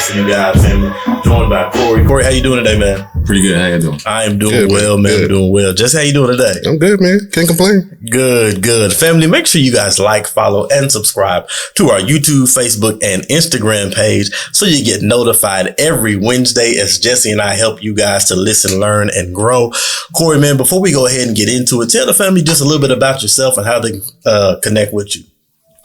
for you guys, family. Joined by Korey. Korey, how you doing today, man? Pretty good. How you doing? I am doing well, man. I'm doing well. Jesse, how you doing today? I'm good, man. Can't complain. Good. Family, make sure you guys like, follow, and subscribe to our YouTube, Facebook, and Instagram page so you get notified every Wednesday as Jesse and I help you guys to listen, learn, and grow. Korey, man, before we go ahead and get into it, tell the family just a little bit about yourself and how they connect with you.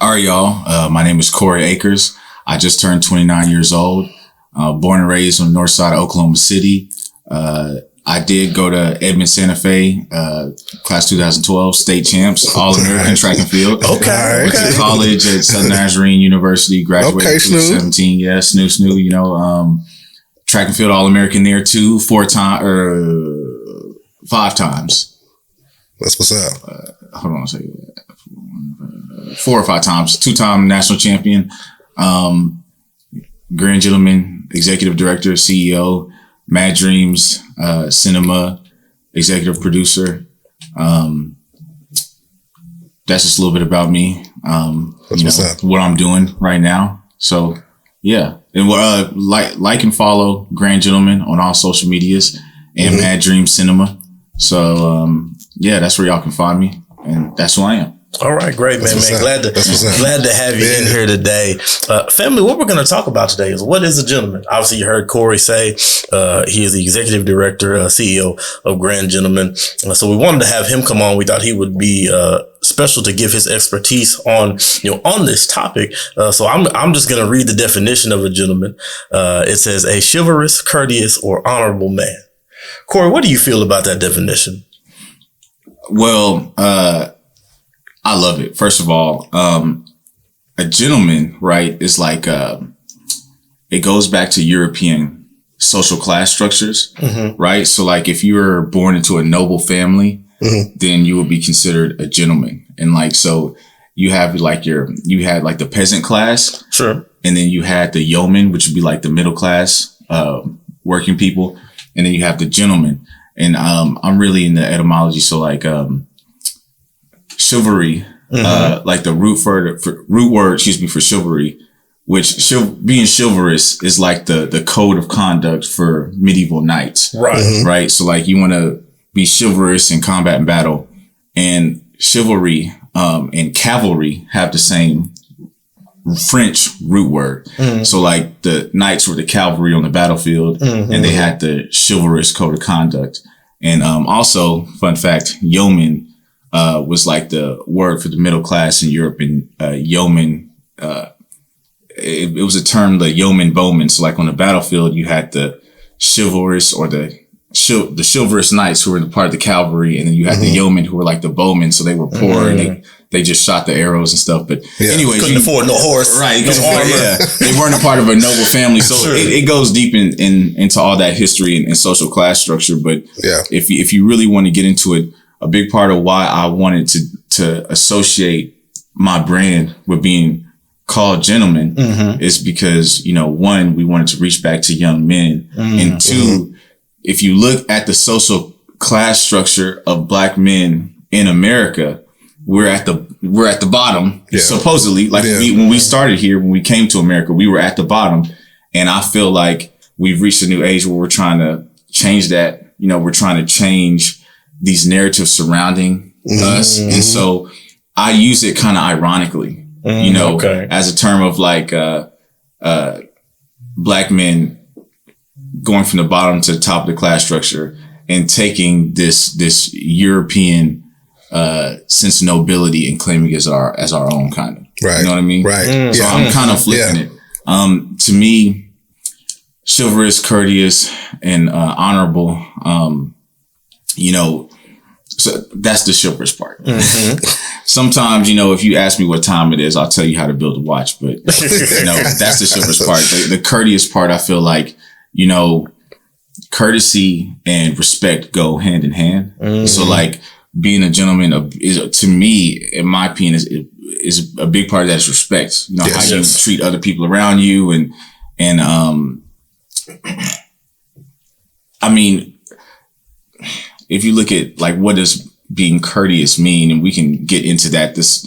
All right, y'all. My name is Korey Eakers. I just turned 29 years old. Born and raised on the north side of Oklahoma City. I did go to Edmond Santa Fe, class 2012, state champs, All-American track and field. Okay. Went to college at Southern Nazarene University, graduated in 2017. Yeah, snoo, you know, track and field All-American there too, 5 times. That's what's up. Hold on a second. 4 or 5 times, 2-time national champion, grand gentleman, executive director, CEO, Mad Dreams, cinema, executive producer. That's just a little bit about me. What I'm doing right now. So yeah. And like and follow Grand Gentleman on all social medias and Mad Dreams Cinema. So yeah, that's where y'all can find me. And that's who I am. All right, great, man. Glad to have you in here today. Family, what we're going to talk about today is what is a gentleman? Obviously, you heard Korey say he is the executive director, CEO of Grand Gentleman. So we wanted to have him come on. We thought he would be special to give his expertise on this topic. So I'm just going to read the definition of a gentleman. It says a chivalrous, courteous, or honorable man. Korey, what do you feel about that definition? Well, I love it. First of all, a gentleman, right, is like, it goes back to European social class structures, right? So like if you were born into a noble family, then you would be considered a gentleman. And like, so you have like you had like the peasant class. Sure. And then you had the yeoman, which would be like the middle class, working people. And then you have the gentleman. And, I'm really into etymology. So like, chivalry, like the root word, for chivalry, which being chivalrous is like the code of conduct for medieval knights. Right. Right. So like you want to be chivalrous in combat and battle, and chivalry, and cavalry have the same French root word. So like the knights were the cavalry on the battlefield, and they had the chivalrous code of conduct. And, also fun fact, yeoman, was like the word for the middle class in Europe, and yeoman. It was a term, the yeoman bowman. So like on the battlefield, you had the chivalrous or the chivalrous knights who were part of the cavalry, and then you had the yeomen who were like the bowmen. So they were poor and they just shot the arrows and stuff. But anyway, couldn't afford no horse, right? They weren't a part of a noble family. So it goes deep into all that history and social class structure. But if you really want to get into it, a big part of why I wanted to associate my brand with being called gentleman is because, one, we wanted to reach back to young men. And two, if you look at the social class structure of Black men in America, we're at the bottom, supposedly. Like when we started here, when we came to America, we were at the bottom. And I feel like we've reached a new age where we're trying to change that. We're trying to change these narratives surrounding us. And so I use it kind of ironically, as a term of like, Black men going from the bottom to the top of the class structure and taking this European, sense of nobility and claiming it as our own kind of, right. You know what I mean? Right. So I'm kind of flipping it. To me, chivalrous, courteous, and, honorable, so that's the chivalrous part. Sometimes, if you ask me what time it is, I'll tell you how to build a watch, but that's the chivalrous part. The courteous part, I feel like, courtesy and respect go hand in hand. So like being a gentleman is, to me, in my opinion, is a big part of that is respect. How you treat other people around you. And I mean, if you look at like, what does being courteous mean? And we can get into that. That's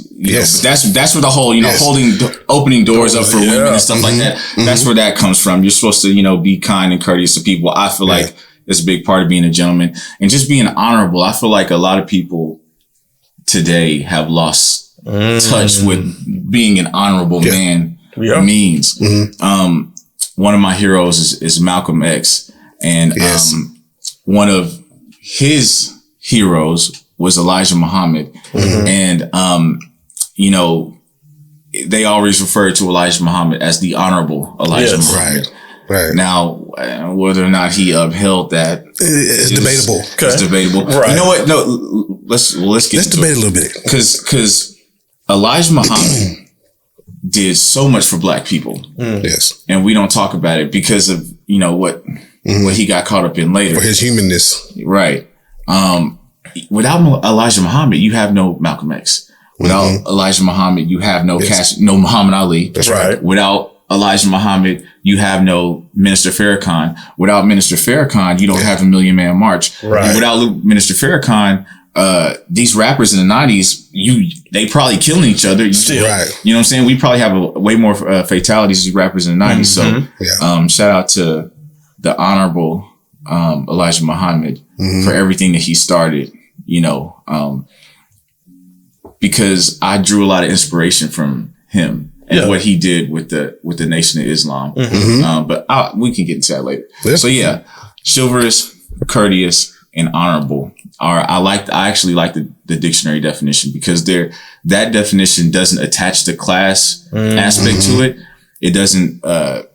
where the whole, opening doors up for women and stuff like that. That's where that comes from. You're supposed to, be kind and courteous to people. I feel like it's a big part of being a gentleman and just being honorable. I feel like a lot of people today have lost touch with being an honorable man means. One of my heroes is Malcolm X, and one of his heroes was Elijah Muhammad. And they always referred to Elijah Muhammad as the honorable Elijah Muhammad. Right. Now, whether or not he upheld that is debatable. It's debatable. Right. You know what? No, let's debate a little bit. Because Elijah Muhammad did so much for Black people. Yes. And we don't talk about it because of, what he got caught up in later. For his humanness. Right. Without Elijah Muhammad, you have no Malcolm X. Without Elijah Muhammad, you have no Muhammad Ali. That's right. Without Elijah Muhammad, you have no Minister Farrakhan. Without Minister Farrakhan, you don't have a Million Man March. Right. And without Minister Farrakhan, these rappers in the 90s, they probably killing each other. Still. Right. You know what I'm saying? We probably have way more fatalities as rappers in the 90s. So shout out to the honorable Elijah Muhammad for everything that he started, because I drew a lot of inspiration from him and what he did with the Nation of Islam. But we can get into that later. So chivalrous, courteous, and honorable I actually like the dictionary definition, because that definition doesn't attach the class aspect to it. It doesn't,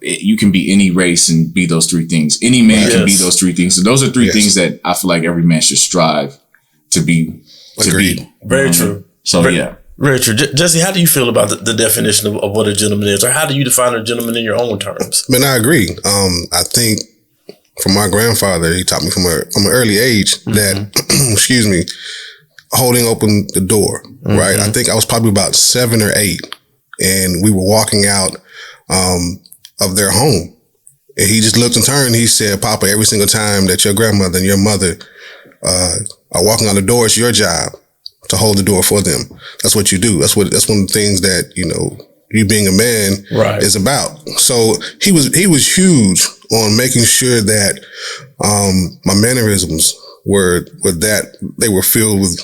you can be any race and be those three things. Any man can be those three things. So those are three things that I feel like every man should strive to be. Agreed. Very true. So very true. Jesse, how do you feel about the definition of what a gentleman is, or how do you define a gentleman in your own terms? Man, I agree. I think from my grandfather, he taught me from an early age that, excuse me, holding open the door, right? I think I was probably about 7 or 8, and we were walking out of their home. And he just looked and turned. He said, "Papa, every single time that your grandmother and your mother are walking out the door, it's your job to hold the door for them. That's what you do. That's one of the things that, you being a man is about." So he was huge on making sure that my mannerisms were that they were filled with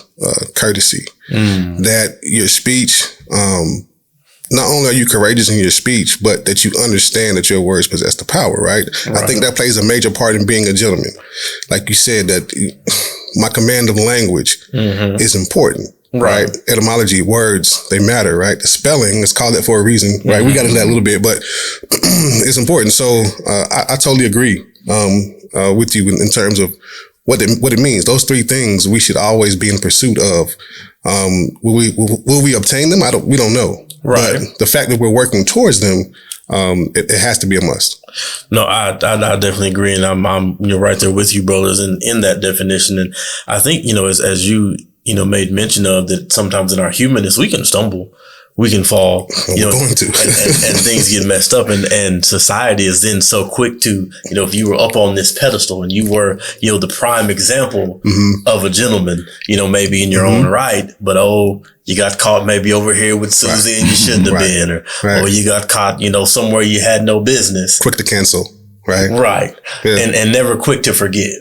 courtesy. That your speech, not only are you courageous in your speech, but that you understand that your words possess the power, right? I think that plays a major part in being a gentleman. Like you said, that my command of language is important. Right. Etymology, words, they matter, right? The spelling, let's call it for a reason, right? We got into that a little bit, but it's important. So I totally agree with you in terms of what it means. Those three things we should always be in pursuit of. Will we obtain them? We don't know. Right. But the fact that we're working towards them, it has to be a must. No, I definitely agree, and I'm right there with you, brothers, in that definition. And I think as you made mention of, that sometimes in our humanness we can stumble, we can fall, going to. and things get messed up, and society is then so quick to, if you were up on this pedestal and you were, the prime example of a gentleman, maybe in your own right, but you got caught maybe over here with Susie and you shouldn't have been, or you got caught, somewhere you had no business. Quick to cancel, right? Right. Yeah. And never quick to forgive,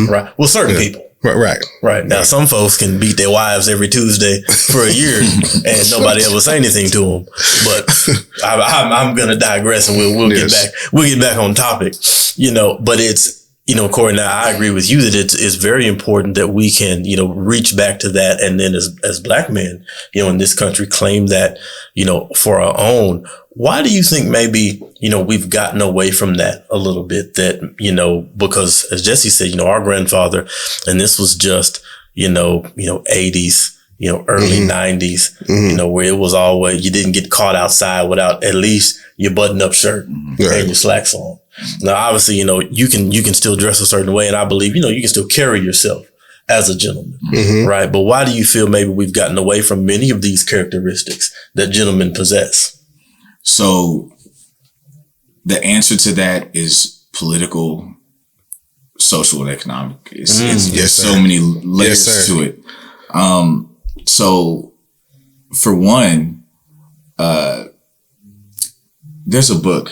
right? Well, certain people. Right. Now, some folks can beat their wives every Tuesday for a year and nobody ever say anything to them. But I'm going to digress, and we'll get back. We'll get back on topic, but it's, Korey, now I agree with you that it's very important that we can, reach back to that. And then as Black men, in this country, claim that, for our own. Why do you think maybe, we've gotten away from that a little bit? That, because as Jesse said, our grandfather, and this was just, 80s, early 90s, where it was always, you didn't get caught outside without at least your button up shirt and your slacks on. Now, obviously, you can still dress a certain way, and I believe, you can still carry yourself as a gentleman, right? But why do you feel maybe we've gotten away from many of these characteristics that gentlemen possess? So the answer to that is political, social, and economic. There's so many layers to it. So for one, there's a book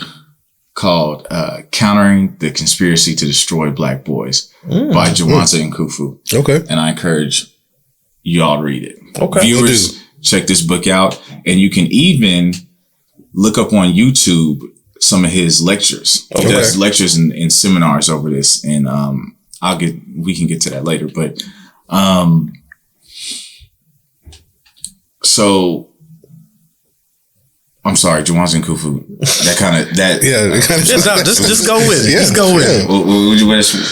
called Countering the Conspiracy to Destroy Black Boys by Jawanza Nkufu. Okay. And I encourage you all to read it. Okay. Viewers, check this book out. And you can even look up on YouTube some of his lectures. He does lectures and seminars over this. And we can get to that later. But so I'm sorry, Jawanza Nkufu. Just go with it. Yeah. Just go with it.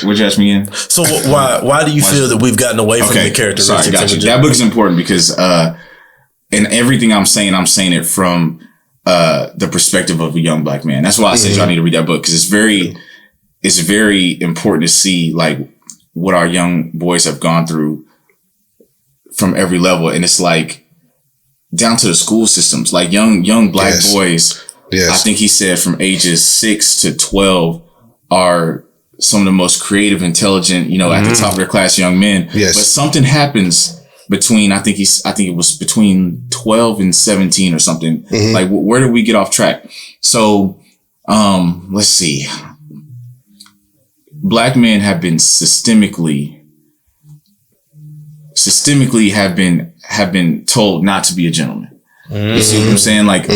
Would you ask me again? So why do you feel that we've gotten away from the characteristics? Sorry, got you. That book is important because in everything I'm saying it from the perspective of a young Black man. That's why I said y'all need to read that book, because it's very important to see like what our young boys have gone through from every level, and it's like down to the school systems, like young Black boys. Yes. I think he said from ages 6 to 12 are some of the most creative, intelligent, at the top of their class young men. Yes. But something happens between, I think it was between 12 and 17 or something. Like, where did we get off track? So, let's see. Black men have been systemically have been told not to be a gentleman. You see what I'm saying? Like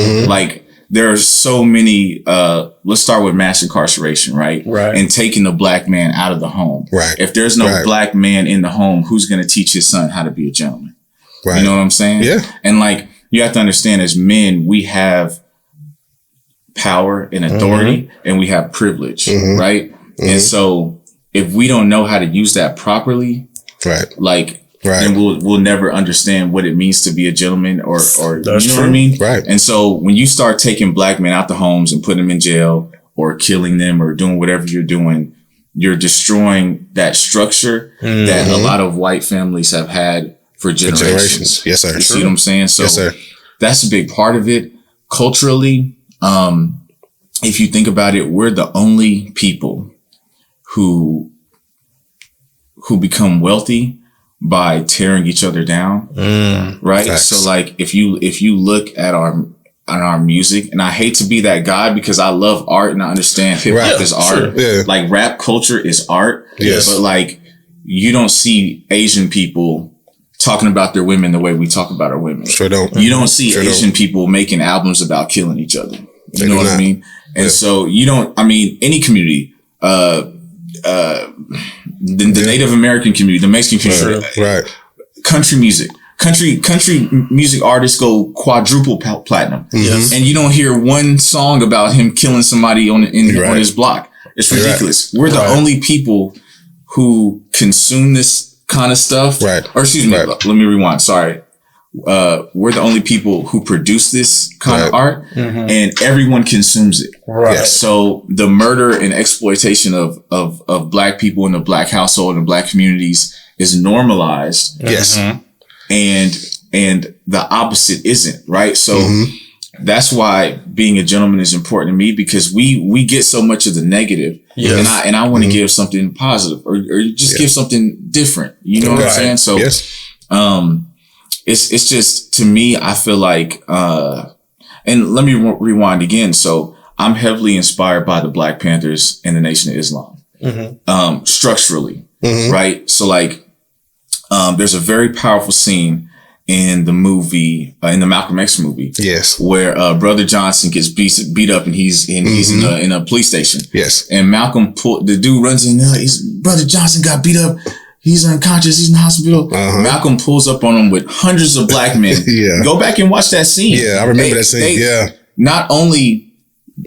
there are so many, let's start with mass incarceration, right? Right. And taking the Black man out of the home. Right. If there's no Black man in the home, who's going to teach his son how to be a gentleman? Right. You know what I'm saying? Yeah. And like, you have to understand, as men, we have power and authority and we have privilege, right? And so if we don't know how to use that properly, then we'll never understand what it means to be a gentleman or you know what I mean? Right. And so when you start taking Black men out the homes and putting them in jail or killing them or doing whatever you're doing, you're destroying that structure that a lot of white families have had for generations. Yes, sir. You see what I'm saying? So yes, sir. That's a big part of it. Culturally, if you think about it, we're the only people who become wealthy by tearing each other down. Right. Facts. So like, if you look at our music, and I hate to be that guy because I love art and I understand hip hop is art. Sure. Yeah. Like rap culture is art. Yes. But like, you don't see Asian people talking about their women the way we talk about our women. Sure don't. You don't see Asian people making albums about killing each other. You know what I mean? And so you don't, any community, the Native American community, the Mexican community, country music. Country music artists go quadruple platinum. Yes. And you don't hear one song about him killing somebody on his block. It's ridiculous. We're the only people who consume this kind of stuff. Right. Or excuse me, let me rewind. Sorry. We're the only people who produce this kind of art, and everyone consumes it. Right. So the murder and exploitation of Black people in the Black household and Black communities is normalized. Yes. And the opposite isn't, right? So that's why being a gentleman is important to me, because we get so much of the negative. Yes. And I want to give something positive or just give something different. You know what I'm saying? So it's just, to me, I feel like, and let me rewind again. So I'm heavily inspired by the Black Panthers and the Nation of Islam, structurally, right? So like, there's a very powerful scene in the movie, in the Malcolm X movie, where Brother Johnson gets beat up and he's in a police station. Yes, and Malcolm the dude runs in. Brother Johnson got beat up. He's unconscious. He's in the hospital. Malcolm pulls up on him with hundreds of Black men. Go back and watch that scene. Yeah, I remember that scene. Not only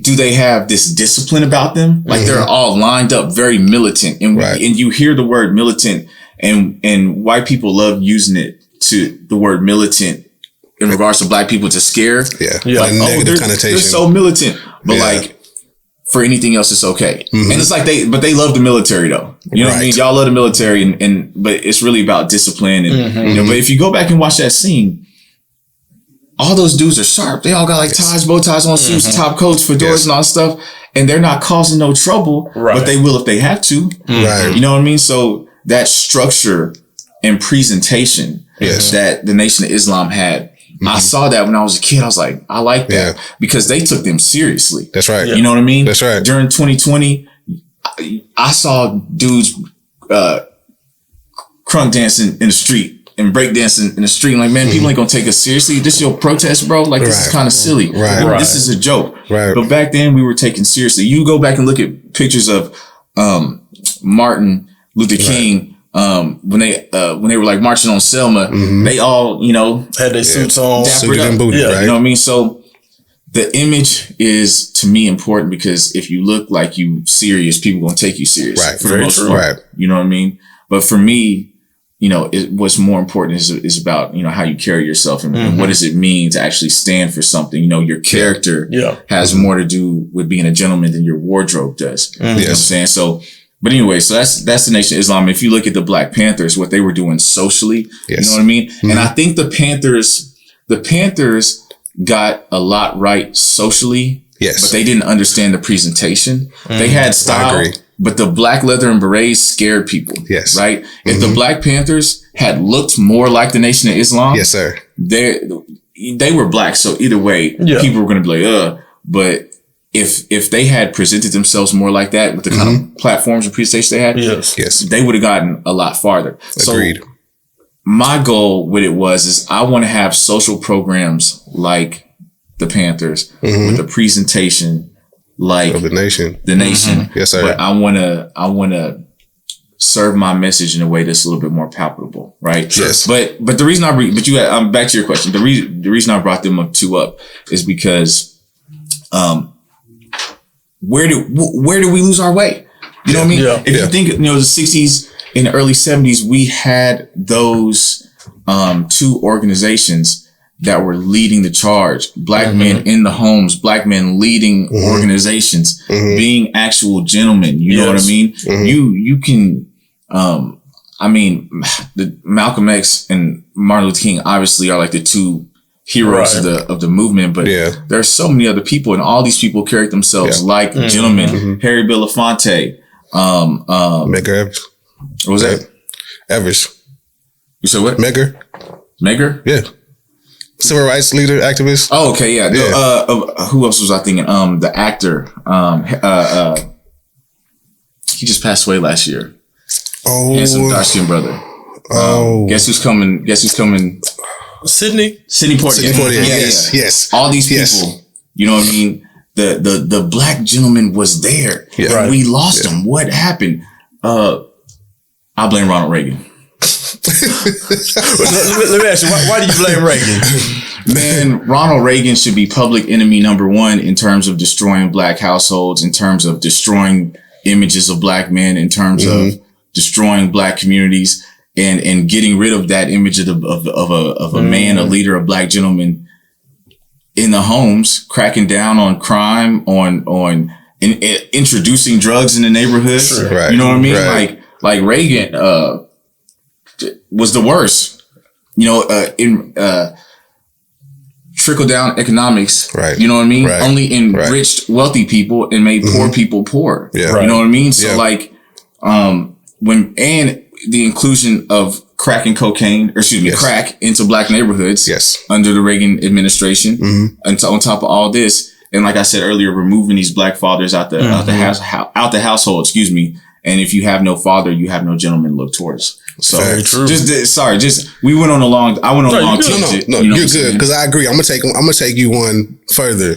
do they have this discipline about them, like they're all lined up, very militant, and you hear the word militant, and white people love using it to the word militant in regards to Black people to scare. Like, negative connotation. They're so militant, but like, for anything else, it's okay. And it's like they love the military though. You know what I mean? Y'all love the military, but it's really about discipline. And but if you go back and watch that scene, all those dudes are sharp. They all got like ties, bow ties on, suits, top coats, fedoras, and all that stuff, and they're not causing no trouble. But they will if they have to. You know what I mean? So that structure and presentation that the Nation of Islam had. I saw that when I was a kid. I was like, I like that because they took them seriously. That's right. You know what I mean? That's right. During 2020, I saw dudes crunk dancing in the street and break dancing in the street. Like, man, people ain't gonna take us seriously. This is your protest, bro. Like, this is kind of silly. Right. This is a joke. Right. But back then, we were taken seriously. You go back and look at pictures of Martin Luther King. When they were like marching on Selma, they all, had their suits on, suited and booted, right? You know what I mean? So the image is, to me, important because if you look like you serious, people gonna take you serious. Right. For the most part. Right. You know what I mean? But for me, what's more important is about, how you carry yourself and what does it mean to actually stand for something? Your character has more to do with being a gentleman than your wardrobe does. You know what I'm saying? So, but anyway, so that's the Nation of Islam. If you look at the Black Panthers, what they were doing socially, you know what I mean? And I think the Panthers got a lot right socially, but they didn't understand the presentation. They had style, but the black leather and berets scared people. Yes. Right? If the Black Panthers had looked more like the Nation of Islam, yes, sir, they were black. So either way, people were going to be like, but if they had presented themselves more like that with the kind of platforms and presentations they had, they would have gotten a lot farther. Agreed. So my goal with it is I want to have social programs like the Panthers with a presentation like of the nation. Yes, sir. But I want to serve my message in a way that's a little bit more palatable, right? Yes. But the reason I'm back to your question. The reason I brought them up is because where do we lose our way? You know what I mean? If you think, the 60s and the early 70s, we had those two organizations that were leading the charge. Black men in the homes, black men leading organizations, being actual gentlemen. You know what I mean? You can, the Malcolm X and Martin Luther King obviously are like the two heroes of the movement, but there are so many other people, and all these people carry themselves like gentlemen. Harry Belafonte, Medgar Evers. What was that? Evers. You said what? Medgar. Yeah. Civil rights leader, activist. Oh, okay, yeah. Who else was I thinking? The actor. He just passed away last year. Oh, handsome dark-skinned brother. Guess who's coming? Sidney Poitier. Yes. All these people. You know what I mean? The black gentleman was there. Yeah. And we lost him. What happened? I blame Ronald Reagan. Let me ask you, why do you blame Reagan? Man, Ronald Reagan should be public enemy number one in terms of destroying black households, in terms of destroying images of black men, in terms of destroying black communities, and getting rid of that image of a man, a leader, a black gentleman in the homes, cracking down on crime, on introducing drugs in the neighborhoods. Sure. Right. You know what I mean? Right. Like Reagan was the worst. In trickle down economics. Right. You know what I mean? Right. Only enriched wealthy people and made poor people poor. Yeah. You know what I mean? So the inclusion of crack and cocaine, crack into black neighborhoods under the Reagan administration. And on top of all this, and like I said earlier, removing these black fathers out the household, and if you have no father, you have no gentleman to look towards. So very true. We went on a long tangent. No, you're good. Because I agree. I'm gonna take you one further.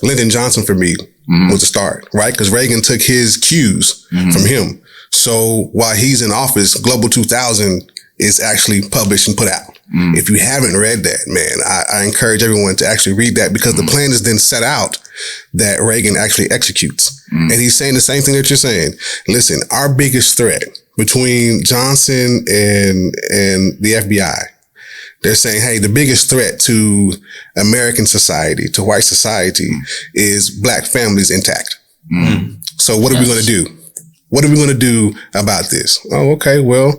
Lyndon Johnson for me was the start, right? Because Reagan took his cues from him. So while he's in office, Global 2000 is actually published and put out. If you haven't read that, man, I encourage everyone to actually read that, because the plan is then set out that Reagan actually executes. And he's saying the same thing that you're saying. Listen, our biggest threat between Johnson and the FBI, they're saying, hey, the biggest threat to American society, to white society, is black families intact. So what are we going to do? What are we going to do about this? Oh, okay, well,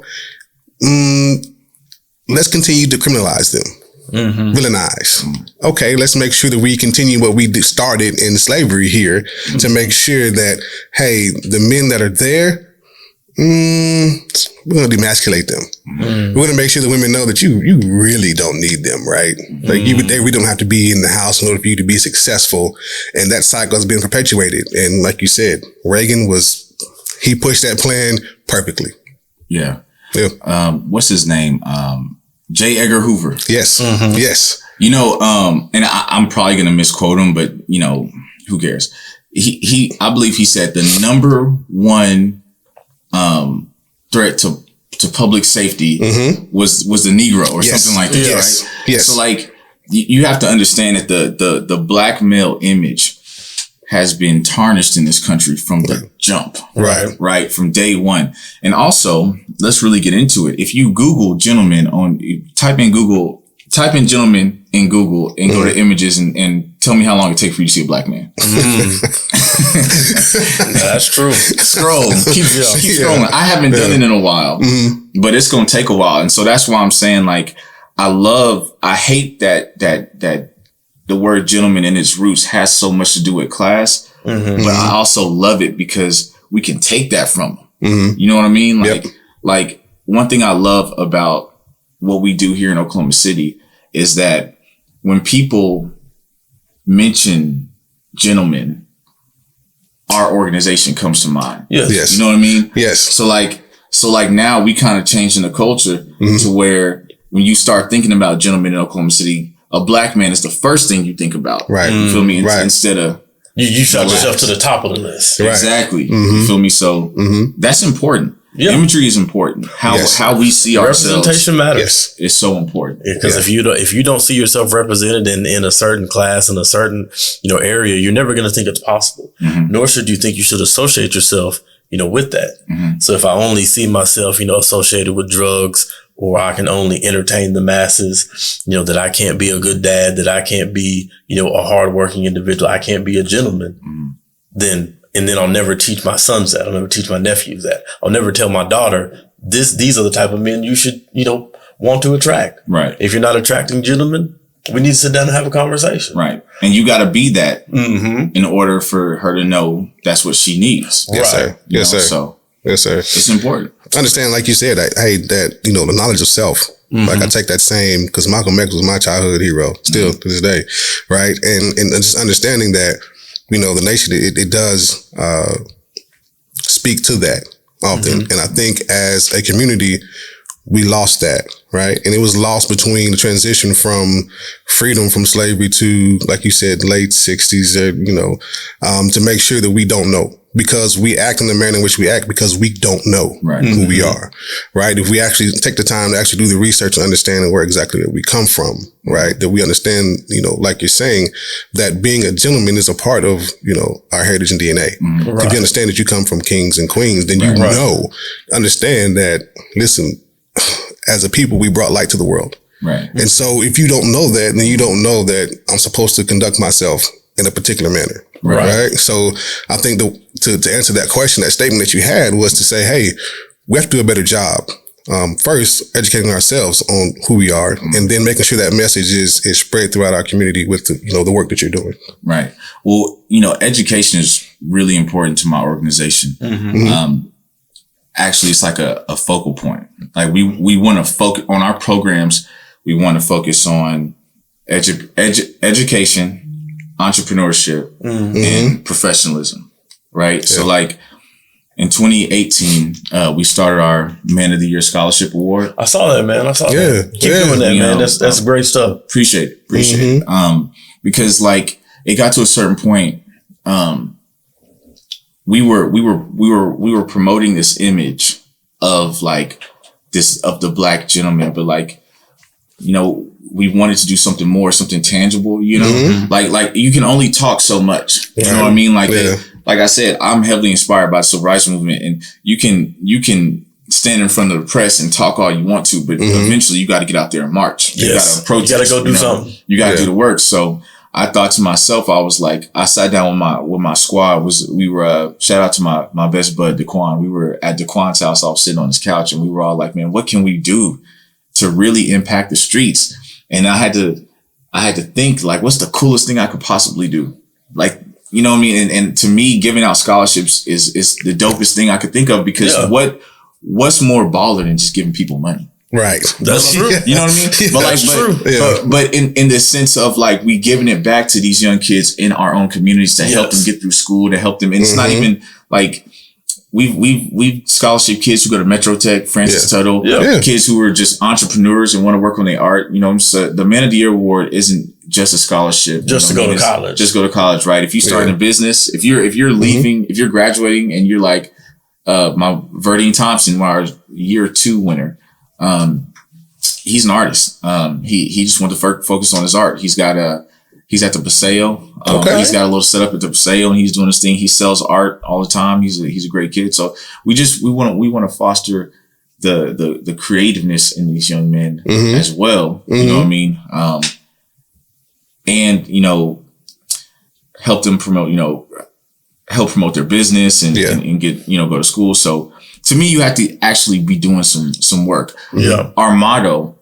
let's continue to criminalize them, villainize. Okay, let's make sure that we continue what we started in slavery here to make sure that, hey, the men that are there, we're going to demasculate them. We're going to make sure the women know that you really don't need them, right? Like we don't have to be in the house in order for you to be successful. And that cycle has been perpetuated. And like you said, Reagan he pushed that plan perfectly. Yeah. What's his name? J. Edgar Hoover. Yes. Yes. You know, and I'm probably going to misquote him, but you know, who cares? I believe he said the number one threat to public safety was the Negro or something like that, right? Yes. So like you have to understand that the black male image has been tarnished in this country from the jump, right? From day one. And also, let's really get into it. If you Google gentlemen type in gentlemen in Google and go to images and tell me how long it takes for you to see a black man. That's true. Scroll. Keep scrolling. I haven't done it in a while, but it's going to take a while. And so that's why I'm saying, like, I hate that the word gentleman in its roots has so much to do with class, but I also love it because we can take that from them. You know what I mean? Like one thing I love about what we do here in Oklahoma City is that when people mention gentlemen, our organization comes to mind. Yes. You know what I mean? Yes. So like now we kind of changing the culture to where when you start thinking about gentlemen in Oklahoma City, a black man is the first thing you think about. Right. You feel me? Right. Instead of you shot yourself to the top of the list. Right. Exactly. You feel me? So that's important. Yeah. Imagery is important. How we see ourselves. Representation matters. Is so important. Because if you don't see yourself represented in a certain class, in a certain, area, you're never going to think it's possible. Nor should you think you should associate yourself, with that. So if I only see myself, associated with drugs, or I can only entertain the masses, that I can't be a good dad, that I can't be, a hardworking individual, I can't be a gentleman, then I'll never teach my sons that. I'll never teach my nephews that. I'll never tell my daughter, these are the type of men you should, want to attract. Right. If you're not attracting gentlemen, we need to sit down and have a conversation. Right. And you got to be that in order for her to know that's what she needs. Yes, sir. Yes, sir. So yes, sir. It's important. Understand, like you said, that the knowledge of self. Like I take that same, because Malcolm X was my childhood hero, still to this day, right? And just understanding that, the nation, it does speak to that often. And I think as a community, we lost that, right? And it was lost between the transition from freedom from slavery to, like you said, late 60s, to make sure that we don't know. Because we act in the manner in which we act because we don't know who we are, right? If we actually take the time to actually do the research and understand where exactly we come from, right? That we understand, like you're saying, that being a gentleman is a part of, our heritage and DNA. If you understand that you come from kings and queens, then understand that, listen, as a people, we brought light to the world. Right. And so if you don't know that, then you don't know that I'm supposed to conduct myself in a particular manner. Right. So I think to answer that question, that statement that you had was to say, hey, we have to do a better job. First, educating ourselves on who we are, and then making sure that message is spread throughout our community with the work that you're doing. Right. Well, education is really important to my organization. Actually, it's like a focal point. Like we want to focus on our programs. We want to focus on education, entrepreneurship, and professionalism, right? Yeah. So like in 2018, we started our Man of the Year Scholarship Award. I saw that, man. Keep doing that, man. That's great stuff. Appreciate it. Because like it got to a certain point, we were promoting this image of like of the black gentleman, but like, we wanted to do something more, something tangible, like you can only talk so much, you know what I mean? Like, like I said, I'm heavily inspired by the civil rights movement, and you can stand in front of the press and talk all you want to, but eventually you got to get out there and march. You got to protest. You got to go do something. You got to do the work. So I thought to myself, I was like, I sat down with my squad. We were shout out to my best bud Daquan. We were at Daquan's house. I was sitting on his couch, and we were all like, man, what can we do to really impact the streets? And I had to think, like, what's the coolest thing I could possibly do? Like, you know what I mean? And to me, giving out scholarships is the dopest thing I could think of, because what what's more baller than just giving people money? Right. That's true. You know what I mean? Yeah, but like, that's true. But in the sense of like, we giving it back to these young kids in our own communities to help them get through school, to help them. And it's not even like, we've scholarship kids who go to Metro Tech, Francis Tuttle, kids who are just entrepreneurs and want to work on their art. You know, so the Man of the Year award isn't just a scholarship. Just to go to college. Just go to college, right? If you start in a business, if you're leaving, if you're graduating and you're like, my Verdine Thompson, our year 2 winner, he's an artist. He just wanted to focus on his art. He's at the Paseo. He's got a little setup at the Paseo and he's doing his thing. He sells art all the time. He's a great kid. So we want to foster the creativeness in these young men as well. You know what I mean? And, you know, help them promote, help promote their business and get, you know, go to school. So to me, you have to actually be doing some work. Yeah. Our motto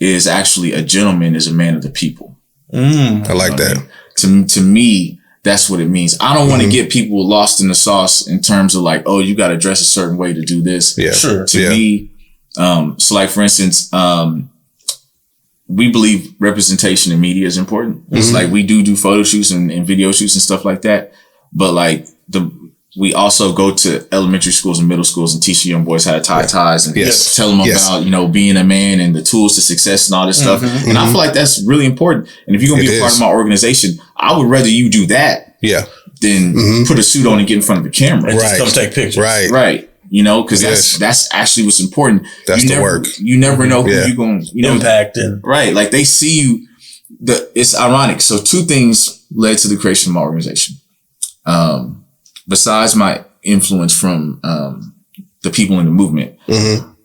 is actually, a gentleman is a man of the people. I like that. To me, that's what it means. I don't want to get people lost in the sauce in terms of like, oh, you got to dress a certain way to do this. Yeah. Sure. To me, so like, for instance, we believe representation in media is important. It's like we do photo shoots and video shoots and stuff like that. But like we also go to elementary schools and middle schools and teach the young boys how to tie ties and tell them about, you know, being a man and the tools to success and all this stuff. And I feel like that's really important. And if you're going to be a part of my organization, I would rather you do that than put a suit on and get in front of the camera. And just come take pictures. Right. You know, because that's actually what's important. That's the work. You never know who you're going to impact. And right. Like they see you. It's ironic. So 2 things led to the creation of my organization. Besides my influence from the people in the movement,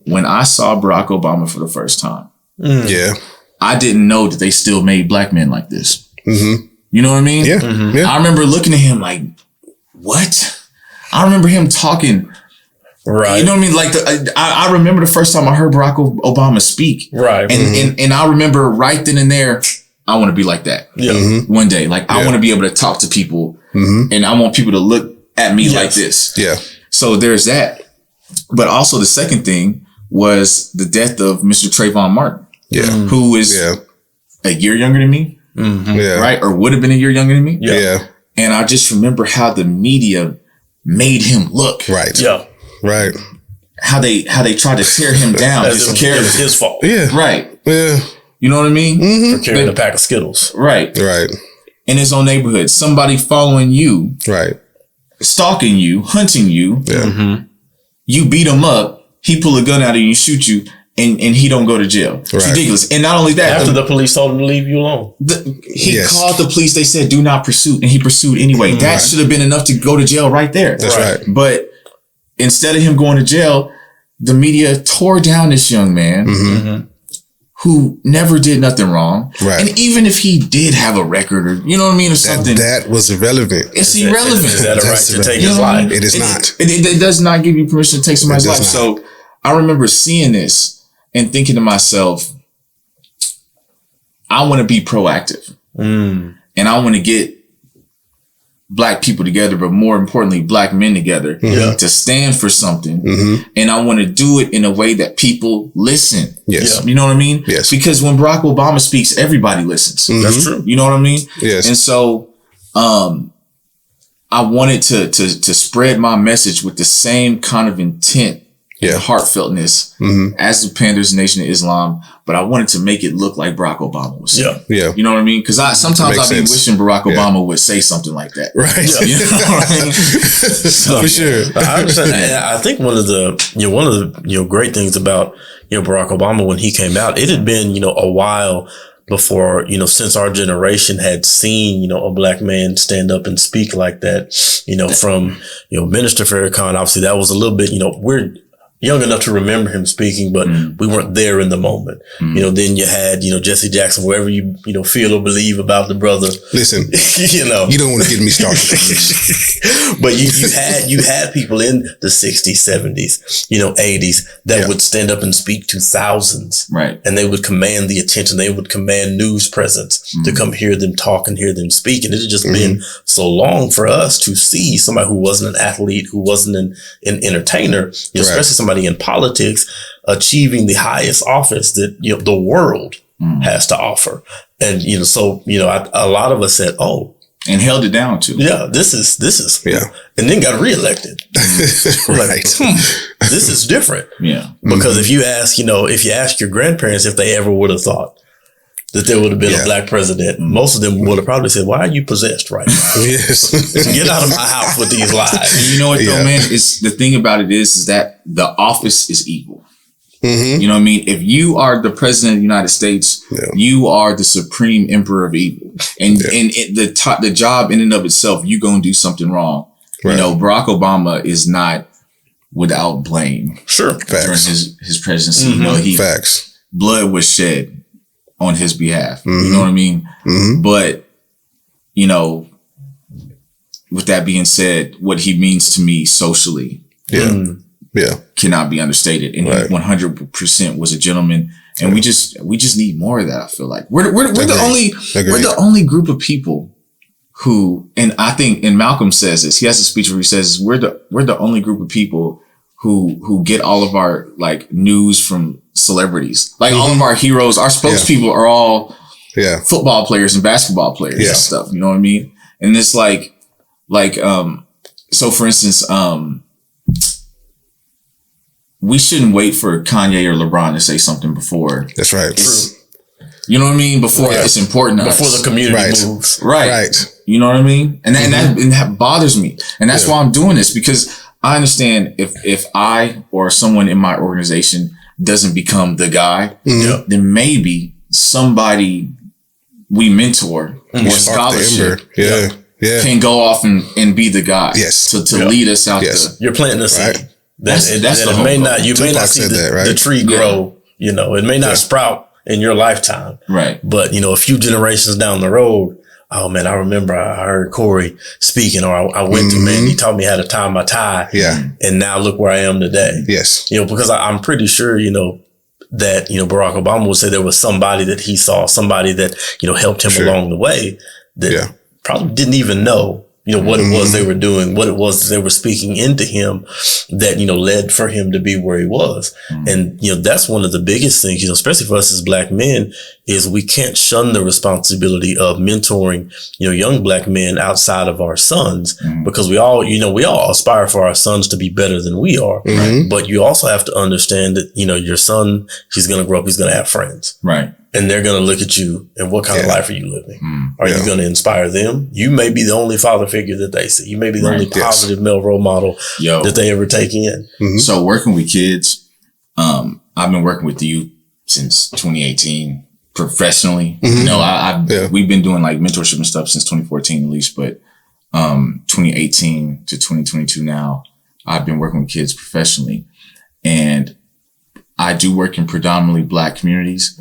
when I saw Barack Obama for the first time, I didn't know that they still made black men like this. You know what I mean? I remember looking at him like, what? I remember him talking. Right. You know what I mean? Like I remember the first time I heard Barack Obama speak. Right. And I remember right then and there, I want to be like that. Yeah. One day, like I want to be able to talk to people and I want people to look at me like this. Yeah. So there's that. But also the second thing was the death of Mr. Trayvon Martin. Yeah. Who is a year younger than me. Yeah. Right. Or would have been a year younger than me. Yeah. And I just remember how the media made him look. Right. Yeah. Right. How they tried to tear him down. It was his fault. Yeah. Right. Yeah. You know what I mean? For carrying a pack of Skittles. Right. Right. In his own neighborhood. Somebody following you. Right. Stalking you. Hunting you. Yeah. You beat him up. He pull a gun out of you and shoot you. And he don't go to jail. It's ridiculous. And not only that. After the police told him to leave you alone. He called the police. They said, do not pursue. And he pursued anyway. That should have been enough to go to jail right there. That's right. But instead of him going to jail, the media tore down this young man who never did nothing wrong. Right. And even if he did have a record or, you know what I mean, or something. That was irrelevant. It's irrelevant. Is that a right to take his life? It is not. It does not give you permission to take somebody's life. So I remember seeing this and thinking to myself, I want to be proactive. And I want to get black people together, but more importantly, black men together to stand for something. And I want to do it in a way that people listen. Yes. You know what I mean? Yes. Because when Barack Obama speaks, everybody listens. That's true. You know what I mean? Yes. And so, I wanted to spread my message with the same kind of intent and heartfeltness as the Panthers Nation of Islam, but I wanted to make it look like Barack Obama was saying. Yeah. You know what I mean? Because sometimes I be wishing Barack Obama would say something like that. Right. You know what I mean? So, for sure. I understand. And I think one of the great things about Barack Obama when he came out, it had been a while before, since our generation had seen, a black man stand up and speak like that, from, Minister Farrakhan. Obviously that was a little bit, we're young enough to remember him speaking, but we weren't there in the moment. Then you had, Jesse Jackson, wherever you, feel or believe about the brother. Listen, you don't want to get me started on this. But you had people in the 60s, 70s, 80s that would stand up and speak to thousands. Right. And they would command the attention. They would command news presence to come hear them talk and hear them speak. And it had just been so long for us to see somebody who wasn't an athlete, who wasn't an entertainer, especially somebody somebody in politics achieving the highest office that the world has to offer. And, so, a lot of us said, oh, and held it down too. Yeah, this is, and then got reelected. Right. This is different. Yeah. Because if you ask your grandparents if they ever would have thought that there would have been a black president, most of them would have probably said, why are you possessed right now? Yes. Get out of my house with these lies. And you know what though, man? It's the thing about it is that the office is evil. Mm-hmm. You know what I mean? If you are the president of the United States, you are the supreme emperor of evil. And the job in and of itself, you gonna do something wrong. Right. Barack Obama is not without blame. Sure. During his presidency. Mm-hmm. Facts. Blood was shed on his behalf. Mm-hmm. You know what I mean? Mm-hmm. But, with that being said, what he means to me socially. Cannot be understated. And he 100% was a gentleman. And we just need more of that. I feel like we're the only group of people who, and I think, and Malcolm says this, he has a speech where he says, we're the only group of people who get all of our like news from celebrities. Like all of our heroes, our spokespeople are all football players and basketball players and stuff. You know what I mean? And it's like, so for instance, we shouldn't wait for Kanye or LeBron to say something before. That's right. You know what I mean? Before it's important to before us. the community moves. Right. You know what I mean? And that bothers me. And that's why I'm doing this, because I understand if I or someone in my organization doesn't become the guy, then maybe somebody we mentor or scholarship can go off and be the guy to lead us out. You're planting the seed. Right. That's the whole may not, you may not see the tree grow, it may not sprout in your lifetime. Right. But, a few generations down the road, oh man, I remember I heard Korey speaking, or I went to he taught me how to tie my tie. Yeah. And now look where I am today. Yes. Because I'm pretty sure, that, Barack Obama would say there was somebody that he saw, somebody that, helped him along the way that probably didn't even know, what it was they were doing, what it was they were speaking into him that, led for him to be where he was. And, that's one of the biggest things, especially for us as black men, is we can't shun the responsibility of mentoring, young black men outside of our sons, because we all aspire for our sons to be better than we are. But you also have to understand that, your son, he's going to grow up, he's going to have friends. Right. And they're going to look at you and what kind of life are you living? Are you going to inspire them? You may be the only father figure that they see. You may be the only positive male role model that they ever take in. So working with kids, I've been working with you since 2018 professionally. We've been doing like mentorship and stuff since 2014 at least, but 2018 to 2022 now, I've been working with kids professionally. And I do work in predominantly black communities.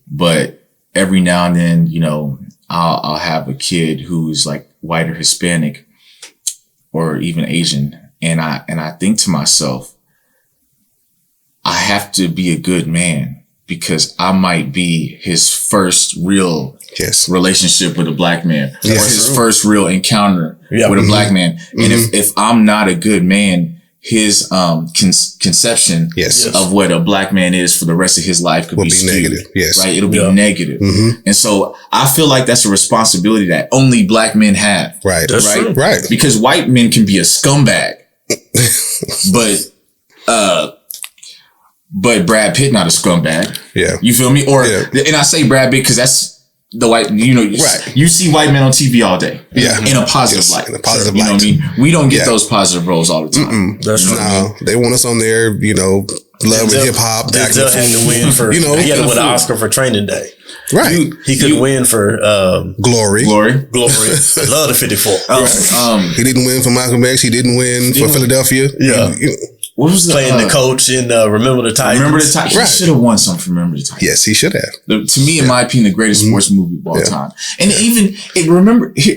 But every now and then, I'll have a kid who's like white or Hispanic or even Asian. And I think to myself, I have to be a good man because I might be his first real relationship with a black man or his first real encounter with a black man. And if I'm not a good man, his conception of what a black man is for the rest of his life could be negative. Right? It'll be negative. And so I feel like that's a responsibility that only black men have. Right. That's true. Right. Because white men can be a scumbag. But Brad Pitt not a scumbag. Yeah. You feel me? And I say Brad Pitt because that's the white, you see white men on TV all day. Yeah. In a positive light. In a positive light. You know what I mean? We don't get those positive roles all the time. That's true. They want us on there, love and hip hop. Denzel had to win for, he had to win an Oscar for Training Day. Right. He couldn't win for Glory. Love the 54. He didn't win for Malcolm X. He didn't win for Philadelphia. Yeah. What was playing the coach in Remember the Titans? Remember the Titans. He should have won something for Remember the Titans. Yes, he should have. To me, in my opinion, the greatest sports movie of all time. And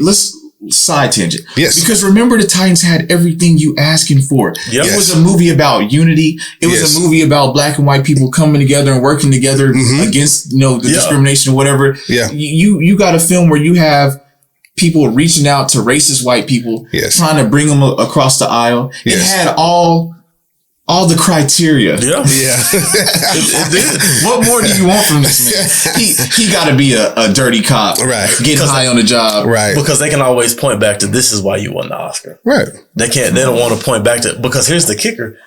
let's side tangent. Yes. Because Remember the Titans had everything you asking for. Yep. It was a movie about unity. It was a movie about black and white people coming together and working together against, the discrimination or whatever. Yeah. You got a film where you have people reaching out to racist white people, trying to bring them across the aisle. It had all all the criteria. Yeah. It did. What more do you want from this man? He got to be a dirty cop. Right. Get high on the job. Right. Because they can always point back to this is why you won the Oscar. Right. They don't want to point back to, because here's the kicker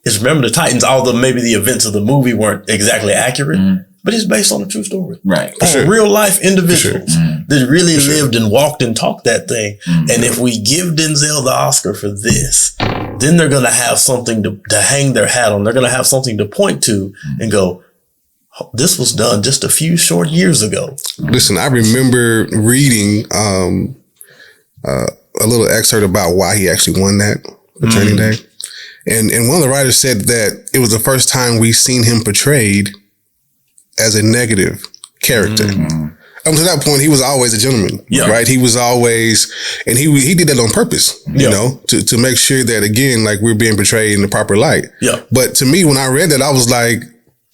is, remember the Titans, although maybe the events of the movie weren't exactly accurate, but it's based on a true story. Right. On real life individuals that really lived and walked and talked that thing. And if we give Denzel the Oscar for this, then they're going to have something to hang their hat on. They're going to have something to point to and go, this was done just a few short years ago. Listen, I remember reading a little excerpt about why he actually won that for Training Day. And one of the writers said that it was the first time we seen him portrayed as a negative character. Up to that point, he was always a gentleman, right? He was always, and he did that on purpose, you know, to make sure that, again, like, we're being portrayed in the proper light. Yeah. But to me, when I read that, I was like,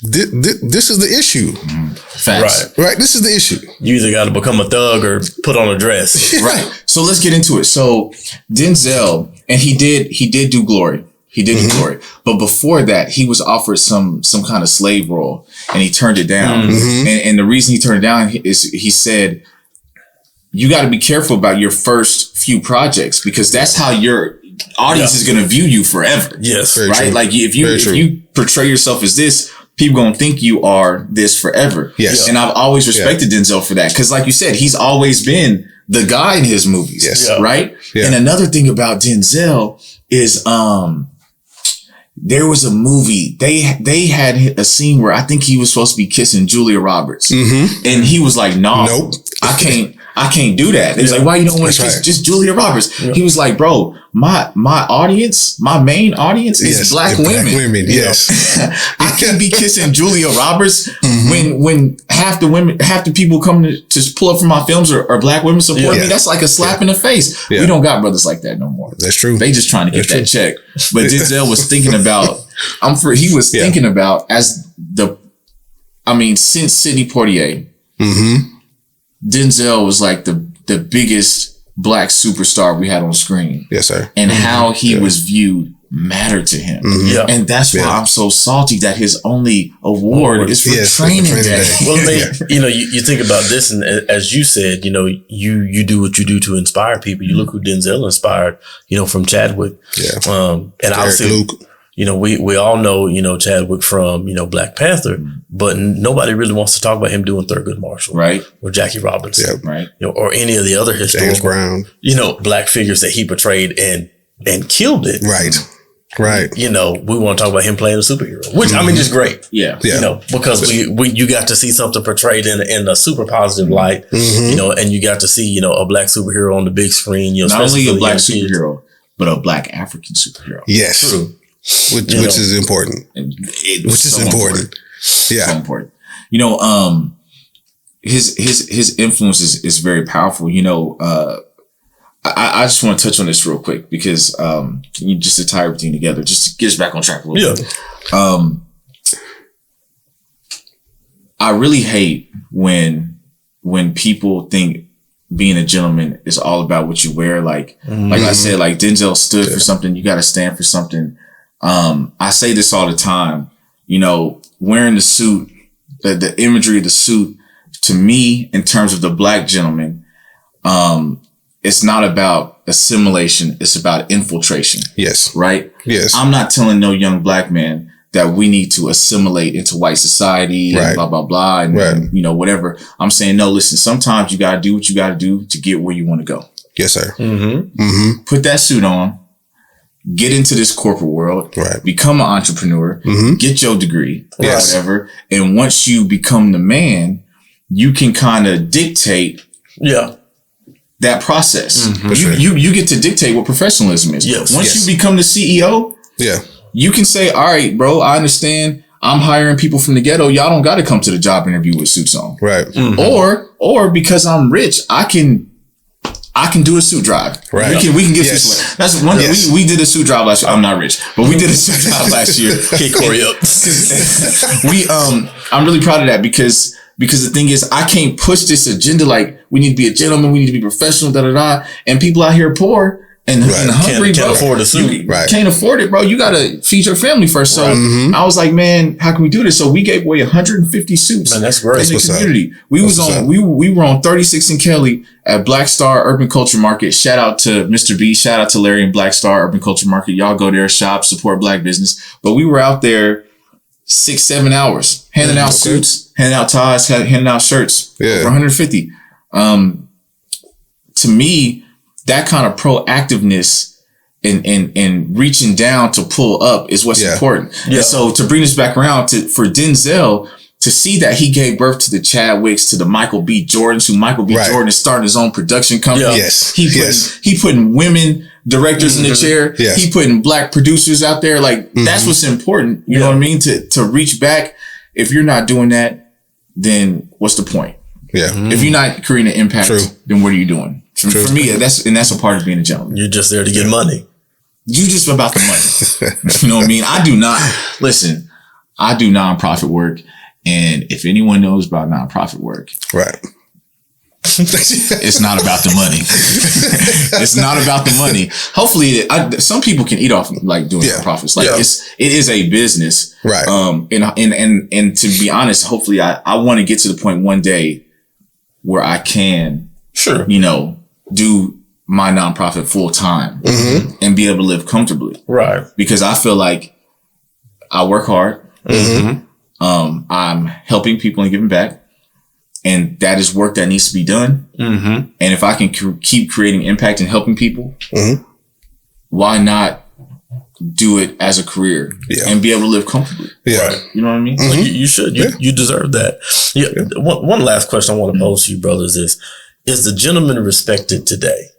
this is the issue. Facts. Right. This is the issue. You either got to become a thug or put on a dress. Right. So let's get into it. So Denzel, and he did do Glory. He did do Glory. But before that, he was offered some kind of slave role, and he turned it down. And the reason he turned it down is he said, you got to be careful about your first few projects, because that's how your audience is going to view you forever. Yes. Very right? true. Like, if you portray yourself as this, people going to think you are this forever. Yes. And I've always respected Denzel for that, because like you said, he's always been the guy in his movies. Yes. Right? Yeah. And another thing about Denzel is, there was a movie, they had a scene where I think he was supposed to be kissing Julia Roberts. And he was like, Nope. I can't do that. They was like, why you don't want to kiss just Julia Roberts? He was like, bro, my audience, my main audience is black women. Black women, yes. I can't be kissing Julia Roberts when half the people come to pull up for my films are black women support me. That's like a slap in the face. We don't got brothers like that no more. That's true. They just trying to get that check. But Denzel was thinking about, thinking about since Sidney Poitier, Denzel was like the biggest black superstar we had on screen. Yes, sir. And how he was viewed mattered to him. And that's why I'm so salty that his only award is for Training Day. Well, you think about this, and as you said, you do what you do to inspire people. You look who Denzel inspired, from Chadwick. And obviously, Luke. We all know, Chadwick from, Black Panther, but nobody really wants to talk about him doing Thurgood Marshall. Right. Or Jackie Robinson. Right. Or any of the other historical, James Brown. black figures that he portrayed and killed it. Right. Right. We want to talk about him playing a superhero, which I mean is great. Yeah. Because you got to see something portrayed in a super positive light, and you got to see, a black superhero on the big screen. Not only a black superhero, but a black African superhero. Yes. True. Which is important. Which is important. Yeah. So important. His influence is very powerful. I just want to touch on this real quick because just to tie everything together, just to get us back on track a little bit. I really hate when people think being a gentleman is all about what you wear. Like I said, like Denzel stood for something. You got to stand for something. I say this all the time, wearing the suit, the imagery of the suit, to me, in terms of the black gentleman, it's not about assimilation. It's about infiltration. Yes. Right? Yes. I'm not telling no young black man that we need to assimilate into white society and blah, blah, blah. And, whatever. I'm saying, no, listen, sometimes you got to do what you got to do to get where you want to go. Yes, sir. Put that suit on. Get into this corporate world, become an entrepreneur, get your degree, whatever. And once you become the man, you can kind of dictate that process. You get to dictate what professionalism is. Once you become the CEO, you can say, all right, bro, I understand. I'm hiring people from the ghetto. Y'all don't got to come to the job interview with suits on. Right. Or because I'm rich, I can do a suit drive. Right. We can get suits. That's one. We did a suit drive last year. I'm not rich, but we did a suit drive last year. Hit Korey up. I'm really proud of that because the thing is, I can't push this agenda like we need to be a gentleman, we need to be professional, and people out here poor and hungry, can't afford the suit. Can't afford it, bro. You gotta feed your family first. So I was like, man, how can we do this? So we gave away 150 suits. Man, that's great. In the community. We were on 36 and Kelly at Black Star Urban Culture Market. Shout out to Mr. B. Shout out to Larry and Black Star Urban Culture Market. Y'all go there, shop, support Black business. But we were out there 6-7 hours handing out suits, handing out ties, handing out shirts for 150. To me, that kind of proactiveness and reaching down to pull up is what's important. Yeah. And so to bring this back around for Denzel to see that he gave birth to the Chadwicks, to the Michael B. Jordans, who Michael B. Jordan is starting his own production company. Yeah. He putting women directors in the chair. Yeah. He putting Black producers out there. Like that's what's important. You know what I mean? To reach back. If you're not doing that, then what's the point? Yeah. If you're not creating an impact, then what are you doing? For me, that's a part of being a gentleman. You're just there to get money. You just about the money. You know what I mean? I do nonprofit work. And if anyone knows about nonprofit work, it's not about the money. It's not about the money. Hopefully, some people can eat off like doing nonprofits. Like it is a business, right? And to be honest, hopefully, I want to get to the point one day where I can, do my nonprofit full time and be able to live comfortably, right? Because I feel like I work hard. I'm helping people and giving back. And that is work that needs to be done. And if I can keep creating impact and helping people, why not do it as a career and be able to live comfortably? Yeah. Right. You know what I mean? Well, you should. You deserve that. Yeah. One last question I want to pose to you, brothers, is the gentleman respected today?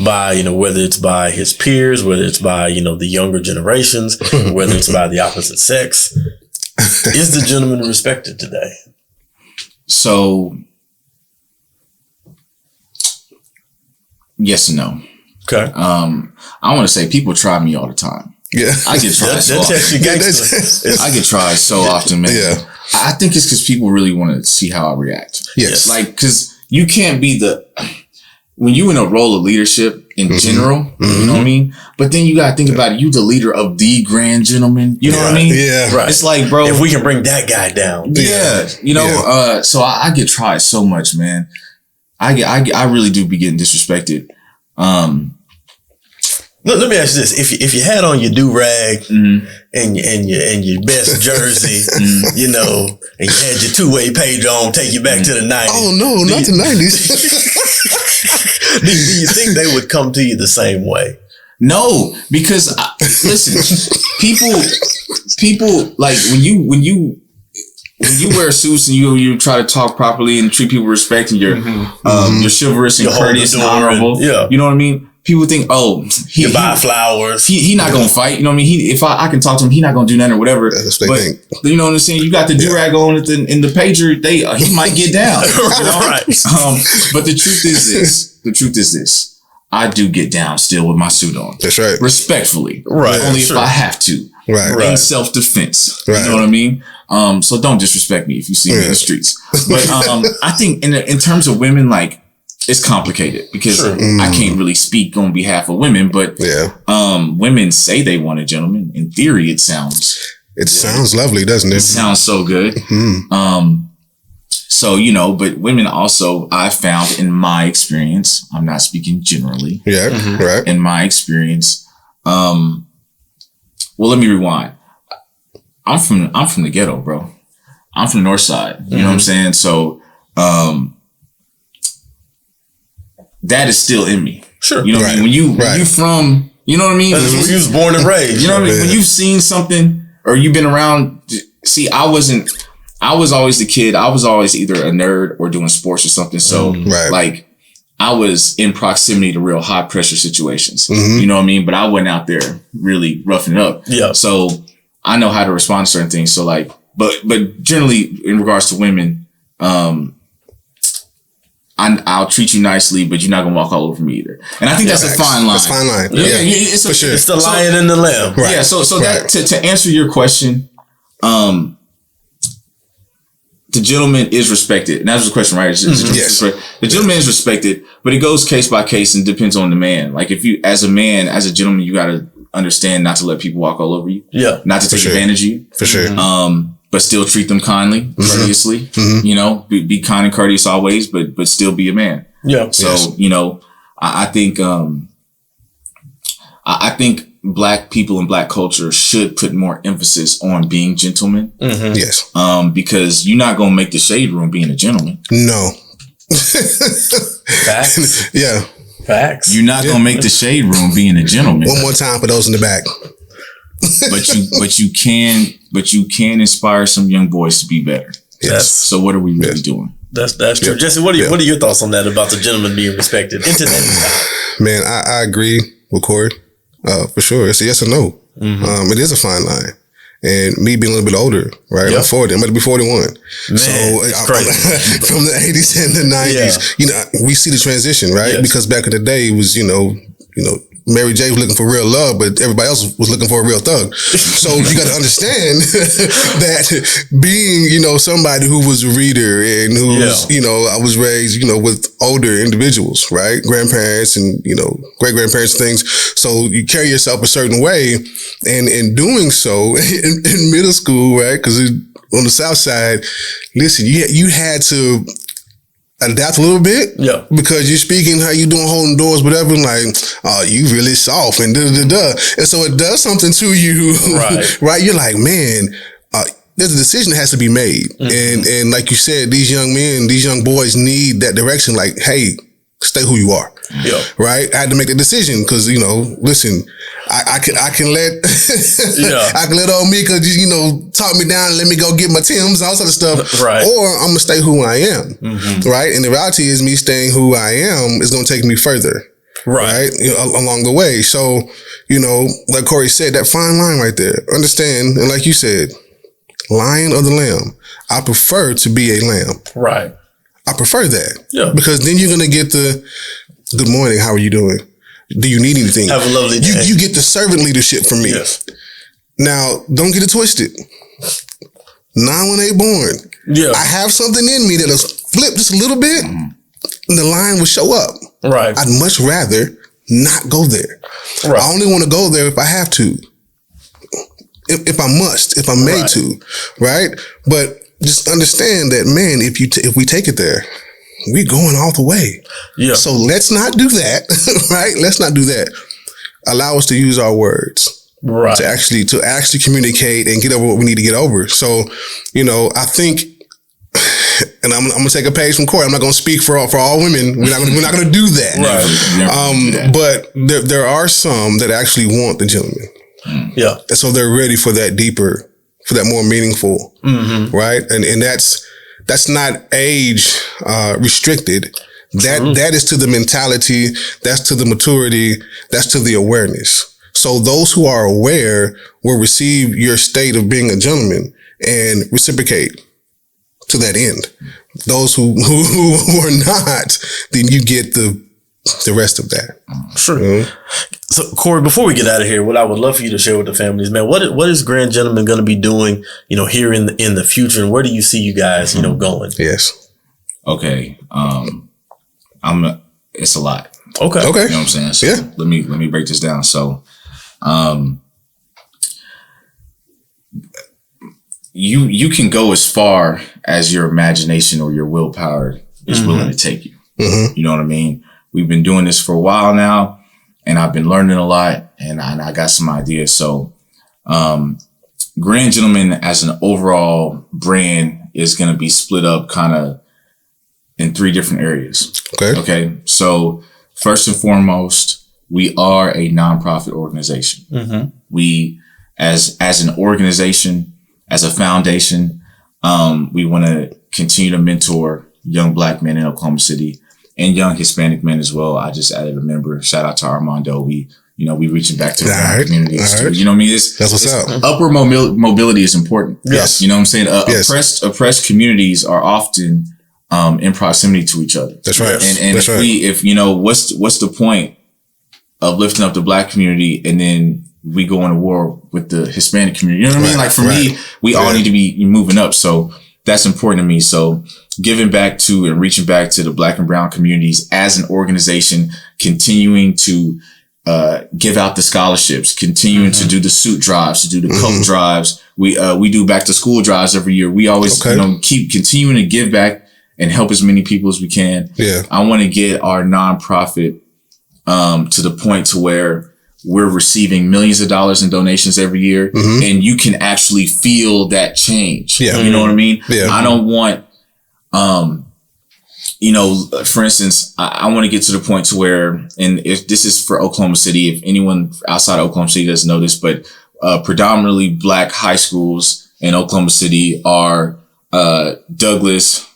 By, whether it's by his peers, whether it's by, the younger generations, whether it's by the opposite sex, is the gentleman respected today? So, yes and no. Okay. I want to say people try me all the time. Yeah. I get tried so often. I get tried so often, man. Yeah. I think it's because people really want to see how I react. Yes. Like, because you can't be when you in a role of leadership in general, you know what I mean? But then you got to think about it. You the leader of the grand gentleman. You know what I mean? Yeah. Right. It's like, bro. If we can bring that guy down. Yeah. So I get tried so much, man. I really do be getting disrespected. Let me ask you this: if you had on your do-rag and your best jersey, and you had your two-way page on, take you back to the 90s. Oh no, not the 90s. Do you think they would come to you the same way? No, because listen, people like when you wear suits and you try to talk properly and treat people with respect and you're chivalrous and courteous and honorable. You know what I mean? People think, you buy flowers. He not gonna fight. You know what I mean? If I can talk to him, he not gonna do nothing or whatever. That's what they think. You know what I'm saying? You got the do-rag on in the pager. He might get down. Right. But the truth is this. I do get down still with my suit on. That's right. Respectfully. Right. Only if I have to. Right. In self-defense. Right. You know what I mean? So don't disrespect me if you see me in the streets. But I think in terms of women, like, it's complicated because I can't really speak on behalf of women, but women say they want a gentleman. In theory, it sounds lovely, doesn't it? It sounds so good. So, but women also, I found in my experience, I'm not speaking generally. Yeah. Right. In my experience, well, let me rewind. I'm from the ghetto, bro. I'm from the north side. You know what I'm saying? So, that is still in me. Sure. You know what I mean? When you from, you know what I mean? That's where you was born and raised. You know what I mean? When you've seen something or you've been around, see, I was always the kid. I was always either a nerd or doing sports or something. So like I was in proximity to real high pressure situations. You know what I mean? But I wasn't out there really roughing it up. Yeah. So I know how to respond to certain things. So like, but generally in regards to women, I'll treat you nicely, but you're not gonna walk all over me either. And I think that's a fine line. That's a fine line. Yeah. It's for sure. It's the lion and the lamb. Right. Yeah. So that to answer your question, the gentleman is respected. And that was the question, right? Yes. The gentleman is respected, but it goes case by case and depends on the man. Like if you, as a man, as a gentleman, you got to understand not to let people walk all over you. Yeah. Not to take advantage of you. For sure. But still treat them kindly, courteously. You know, be kind and courteous always, but still be a man. Yeah. So, you know, I think Black people and Black culture should put more emphasis on being gentlemen. Yes. Because you're not going to make the shade room being a gentleman. No. Facts. Yeah. Facts. You're not going to make the shade room being a gentleman. One more time for those in the back. but you can inspire some young boys to be better. Yes. So what are we really doing? That's true. Jesse, what are your thoughts on that about the gentleman being respected into that? Man, I agree with Korey. For sure. It's a yes or no. It is a fine line. And me being a little bit older, right? I'm 40. I'm about to be 41. Man, so from the 80s and the 90s, you know, we see the transition, right? Yes. Because back in the day, it was, you know, Mary J was looking for real love, but everybody else was looking for a real thug. So you got to understand that being, you know, somebody who was a reader and who's, you know, I was raised, you know, with older individuals, right? Grandparents and, you know, great grandparents and things. So you carry yourself a certain way. And in doing so in middle school, right? Because on the South Side, listen, you had to adapt a little bit, because you're speaking how you doing, holding doors, whatever. Like, oh, you really soft and and so it does something to you, right? You're like, man, there's a decision that has to be made, and like you said, these young men, these young boys need that direction. Like, hey, stay who you are. Right. I had to make the decision because, you know, listen, I can let I can let old me because, you know, talk me down and let me go get my Timbs and all that stuff. Right. Or I'm gonna stay who I am. Right. And the reality is me staying who I am is gonna take me further. Right. You know, along the way. So, you know, like Korey said, that fine line right there. Understand, and like you said, lion or the lamb. I prefer to be a lamb. Right. I prefer that. Yeah. Because then you're gonna get the good morning, how are you doing? Do you need anything? Have a lovely day. You get the servant leadership from me. Yes. Now, don't get it twisted. 9 when they born. Yeah. I have something in me that'll flip just a little bit and the line will show up. Right. I'd much rather not go there. Right. I only want to go there if I have to. If I must, if I'm made to. Right? But just understand that, man, if we take it there, we're going all the way. Yeah. So let's not do that, right? Let's not do that. Allow us to use our words, right? To actually communicate and get over what we need to get over. So, you know, I think, and I'm gonna take a page from Korey. I'm not gonna speak for all women. We're not gonna do that. Right. But there are some that actually want the gentleman. Yeah. And so they're ready for that deeper, for that more meaningful, right? And that's not age restricted. That is to the mentality, that's to the maturity, that's to the awareness. So those who are aware will receive your state of being a gentleman and reciprocate to that end. Those who are not, then you get the rest of that. Sure. So, Korey, before we get out of here, what I would love for you to share with the families, man, what is Grand Gentleman going to be doing, you know, here in the future, and where do you see you guys, you know, going? Yes. Okay. It's a lot. Okay. You know what I'm saying? So let me break this down. So, you can go as far as your imagination or your willpower is willing to take you. You know what I mean? We've been doing this for a while now, and I've been learning a lot, and I got some ideas. So, Grand Gentleman as an overall brand is going to be split up kind of in 3 different areas. Okay. So first and foremost, we are a nonprofit organization. We, as an organization, as a foundation, we want to continue to mentor young Black men in Oklahoma City and young Hispanic men as well. I just added a member. Shout out to Armando. We reaching back to the communities too. You know what I mean? That's what's up. Upward mobility is important. Yes. You know what I'm saying? Oppressed communities are often in proximity to each other. That's right. And if you know, what's the point of lifting up the Black community and then we go into war with the Hispanic community? You know what I mean? Like for me, we all need to be moving up. So that's important to me. So giving back to and reaching back to the Black and brown communities as an organization, continuing to give out the scholarships, continuing to do the suit drives, to do the coat drives. We do back to school drives every year. We always, keep continuing to give back and help as many people as we can. Yeah. I want to get our nonprofit, to the point to where we're receiving millions of dollars in donations every year, and you can actually feel that change. Yeah. You know what I mean? Yeah. I don't want, for instance, I want to get to the point to where, and if this is for Oklahoma City, if anyone outside of Oklahoma City doesn't know this, but predominantly Black high schools in Oklahoma City are Douglas,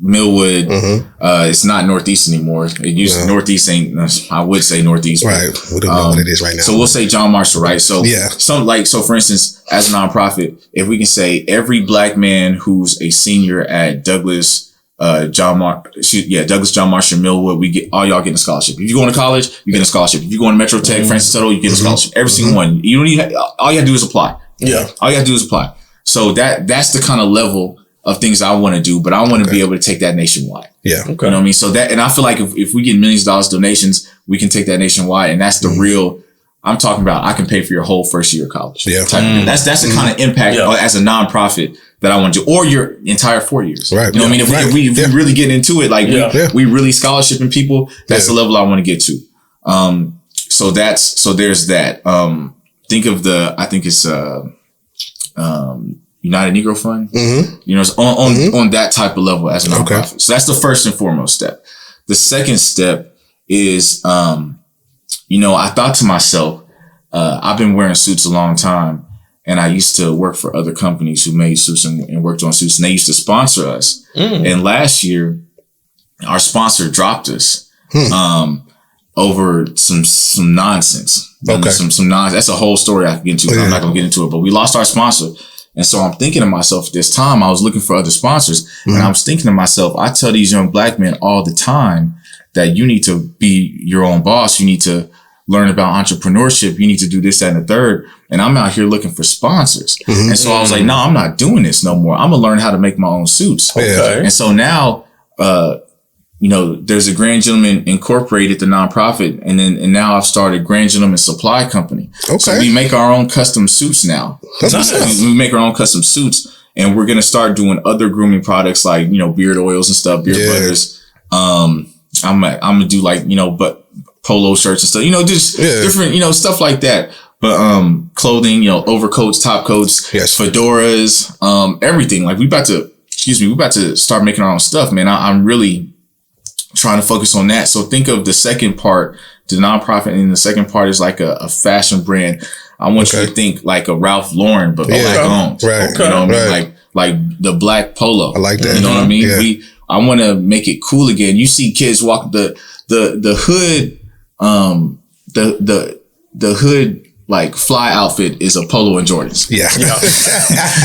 Millwood. It's not Northeast anymore. It used Northeast ain't. I would say Northeast, right? We don't know what it is right now. So we'll say John Marshall, right? So so for instance, as a nonprofit, if we can say every Black man who's a senior at Douglas, Douglas John Marshall Millwood, all y'all getting a scholarship. If you going to college, you get a scholarship. If you going to Metro Tech, Francis Tuttle, you get a scholarship. Every single one. You don't even. All you have to do is apply. Yeah. All you have to do is apply. So that's the kind of level of things I want to do, but I want to be able to take that nationwide. Yeah. Okay. You know what I mean? So that, and I feel like if we get millions of dollars donations, we can take that nationwide. And that's the real, I'm talking about, I can pay for your whole first year of college. Yeah. That's the kind of impact as a nonprofit that I want to do, or your entire 4 years. Right. You know what I mean? If we really get into it, like we really scholarshiping people, that's the level I want to get to. So there's that. Think of I think it's, United Negro Fund, you know, it's on that type of level as a nonprofit. Okay. So that's the first and foremost step. The second step is, I thought to myself, I've been wearing suits a long time, and I used to work for other companies who made suits and worked on suits, and they used to sponsor us. And last year, our sponsor dropped us, over some nonsense. Okay. Some nonsense. That's a whole story I can get into. I'm not going to get into it, but we lost our sponsor. And so I'm thinking to myself, at this time, I was looking for other sponsors, and I was thinking to myself, I tell these young Black men all the time that you need to be your own boss. You need to learn about entrepreneurship. You need to do this, that, and the third. And I'm out here looking for sponsors. And so I was like, no, I'm not doing this no more. I'm going to learn how to make my own suits. Okay. And so now, there's a Grand Gentleman Incorporated, the nonprofit, and now I've started Grand Gentleman Supply Company. Okay. So we make our own custom suits now. That's nice. We make our own custom suits, and we're gonna start doing other grooming products like beard oils and stuff, beard butters. I'm gonna do but polo shirts and stuff. Just different stuff like that. But clothing, overcoats, top coats, fedoras, everything. Like we about to start making our own stuff, man. I'm really trying to focus on that. So think of the second part, the nonprofit, and the second part is like a fashion brand. I want you to think like a Ralph Lauren, but Black owned. Right. You know what I mean? Like the Black polo. I like that. You know what I mean? Yeah. I want to make it cool again. You see kids walk the hood, the hood, like fly outfit is a polo and Jordans. Yeah.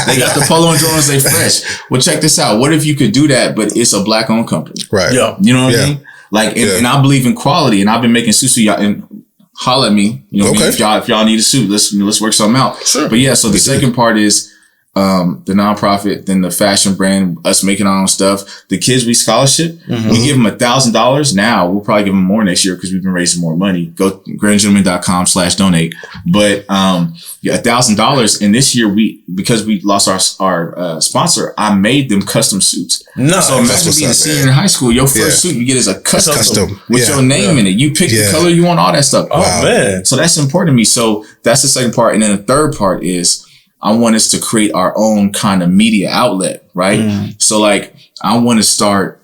They got the polo and Jordans, they fresh. Well, check this out. What if you could do that, but it's a Black owned company? Right. Yeah. You know what I mean? Like, and I believe in quality, and I've been making suits for y'all, and holla at me. You know what I mean? If y'all need a suit, let's work something out. Sure. But so the second part is, the nonprofit, then the fashion brand, us making our own stuff. The kids we scholarship, we give them $1,000 now. We'll probably give them more next year because we've been raising more money. Go grandgentleman.com/donate. But $1,000. And this year because we lost our sponsor, I made them custom suits. No, so imagine being a senior in high school. Your first suit you get is a custom with your name in it. You pick the color you want, all that stuff. Oh man! So that's important to me. So that's the second part, and then the third part is, I want us to create our own kind of media outlet, right? So like, I want to start,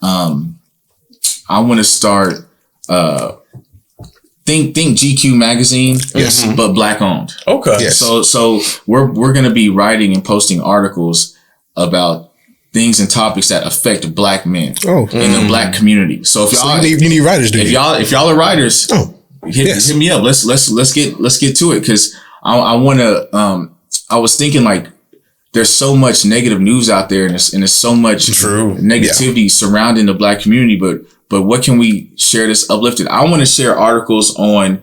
think GQ magazine, but Black owned. Okay. Yes. So we're going to be writing and posting articles about things and topics that affect Black men in the Black community. So if y'all, you need writers, if y'all are writers, hit me up. Let's get to it. Cause I want to, I was thinking like there's so much negative news out there and there's so much negativity surrounding the Black community, but what can we share that's uplifted? I want to share articles on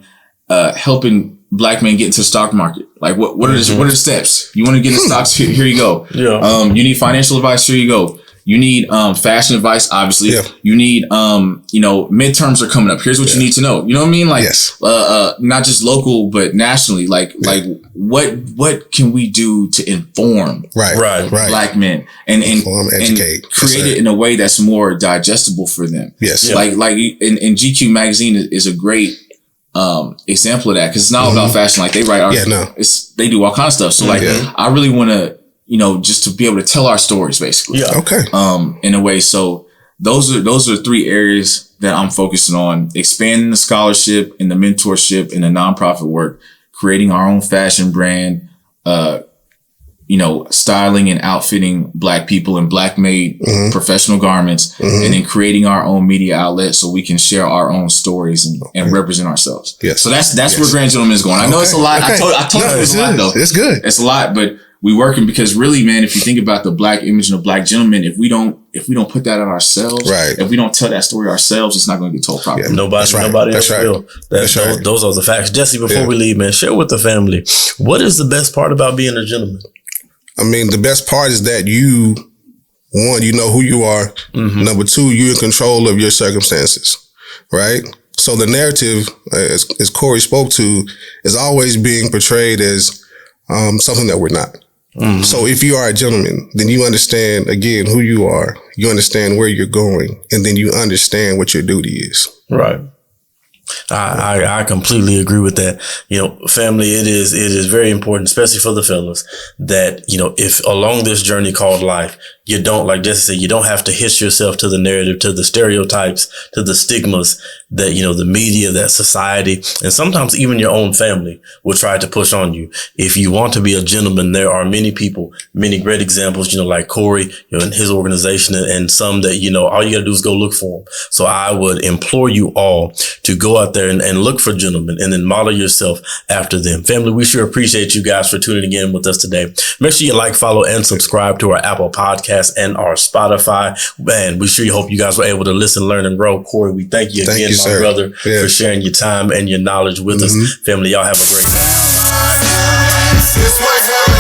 helping black men get into the stock market? Like what are the steps? You want to get in stocks? Here you go. Yeah. You need financial advice? Here you go. You need fashion advice, obviously. Yeah. You need midterms are coming up. Here's what you need to know. You know what I mean? Like not just local, but nationally. Like what can we do to inform black men and educate and create it in a way that's more digestible for them? Yes. Like in GQ magazine is a great example of that, because it's not all about fashion. Like they write articles. They do all kinds of stuff. So I really want to, just to be able to tell our stories, basically. Yeah. Okay. In a way. So those are 3 areas that I'm focusing on: expanding the scholarship and the mentorship and the nonprofit work, creating our own fashion brand, styling and outfitting black people in black made professional garments, and then creating our own media outlet so we can share our own stories and represent ourselves. Yes. So that's where Grand Gentleman is going. I know it's a lot. Okay. I told you it's a lot though. It's good. It's a lot, but we working because really, man, if you think about the black image and the black gentleman, if we don't put that on ourselves, if we don't tell that story ourselves, it's not going to get told properly. Yeah, nobody else will. Those are the facts. Jesse, before we leave, man, share with the family, what is the best part about being a gentleman? I mean, the best part is that you know who you are. Number 2, you're in control of your circumstances, right? So the narrative, as Korey spoke to, is always being portrayed as something that we're not. So if you are a gentleman, then you understand, again, who you are. You understand where you're going, and then you understand what your duty is. Right. I completely agree with that. Family, it is very important, especially for the fellas, that, if along this journey called life, you don't, like Jesse said, you don't have to hitch yourself to the narrative, to the stereotypes, to the stigmas that, the media, that society, and sometimes even your own family will try to push on you. If you want to be a gentleman, there are many people, many great examples, like Korey, and his organization, and some that, all you gotta do is go look for them. So I would implore you all to go out there and look for gentlemen, and then model yourself after them. Family, we sure appreciate you guys for tuning in with us today. Make sure you like, follow, and subscribe to our Apple Podcast and our Spotify. And we sure hope you guys were able to listen, learn, and grow. Korey, we thank you again, my brother, for sharing your time and your knowledge with us. Family, y'all have a great day.